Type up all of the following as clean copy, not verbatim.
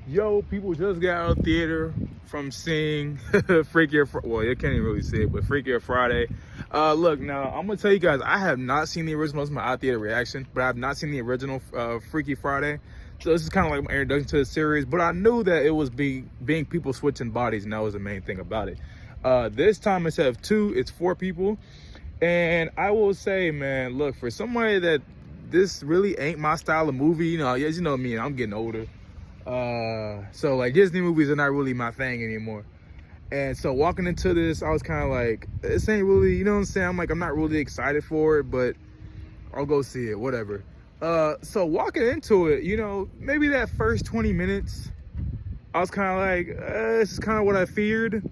Yo, people just got out of theater from seeing Freakier. Well, you can't even really see it, but Freakier Friday. Look, now I'm gonna tell you guys, I have not seen the original. This is my out theater reaction, but I have not seen the original Freaky Friday. So this is kind of like my introduction to the series. But I knew that it was being people switching bodies, and that was the main thing about it. This time instead of two, it's four people, and I will say, man, look, for somebody that this really ain't my style of movie. You know, as you know me, I'm getting older. So like Disney movies are not really my thing anymore. And so walking into this, I was kind of like, this ain't really, you know what I'm saying? I'm not really excited for it, but I'll go see it, whatever. So walking into it, you know, maybe that first 20 minutes, I was kind of like, this is kind of what I feared.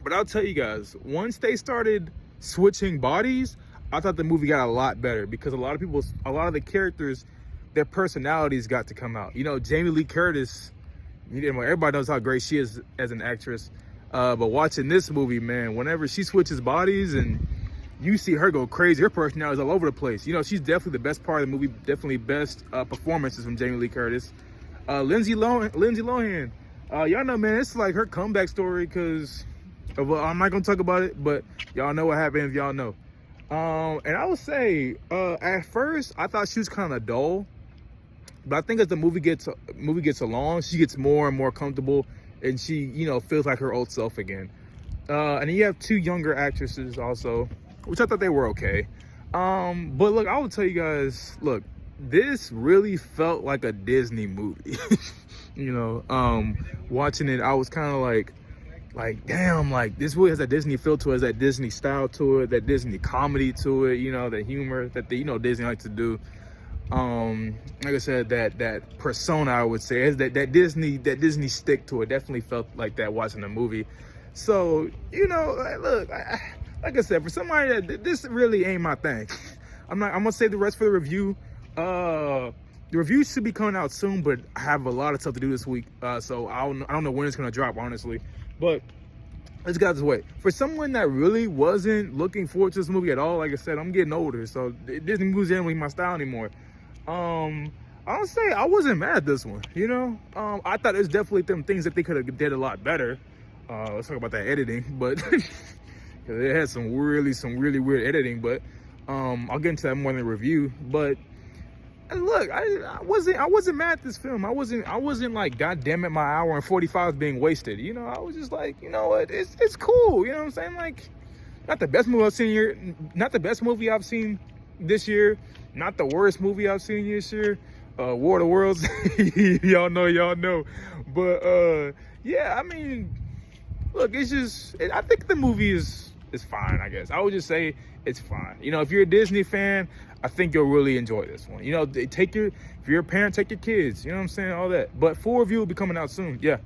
But I'll tell you guys, once they started switching bodies, I thought the movie got a lot better because a lot of the characters, their personalities got to come out. You know, Jamie Lee Curtis, everybody knows how great she is as an actress. But watching this movie, man, whenever she switches bodies and you see her go crazy, her personality is all over the place. You know, she's definitely the best part of the movie, definitely best performances from Jamie Lee Curtis. Lindsay Lohan, y'all know, man, it's like her comeback story because, well, I'm not going to talk about it, but y'all know what happened if y'all know. And I would say, at first, I thought she was kind of dull. But I think as the movie gets along, she gets more and more comfortable, and she, you know, feels like her old self again. And then you have two younger actresses also, which I thought they were okay. But look, I will tell you guys, look, this really felt like a Disney movie. You know, watching it, I was kind of like, damn, like this really has that Disney feel to it, has that Disney style to it, that Disney comedy to it, you know, the humor that Disney likes to do. Like I said, that persona, I would say, is that Disney stick to it. Definitely felt like that watching the movie. So, you know, look, like I said, for somebody that this really ain't my thing, I'm gonna save the rest for the review. The review should be coming out soon, but I have a lot of stuff to do this week, so I don't know when it's gonna drop, honestly. But let's get out this way. For someone that really wasn't looking forward to this movie at all, like I said, I'm getting older, so Disney movies ain't really my style anymore. I'll say I wasn't mad at this one, you know. I thought there's definitely some things that they could have did a lot better. Let's talk about that editing, but it had some really weird editing. But I'll get into that more in the review. But look, I wasn't mad at this film. I wasn't like, God damn it, my hour and 45 is being wasted. You know, I was just like, you know what, it's cool. You know what I'm saying? Like, not the best movie I've seen here, not the best movie I've seen this year, not the worst movie I've seen this year. War of the Worlds, y'all know. But yeah, I mean, look, it's just, I think the movie is fine, I guess. I would just say it's fine. You know, if you're a Disney fan, I think you'll really enjoy this one. You know, if you're a parent, take your kids, you know what I'm saying, all that. But full review will be coming out soon. Yeah.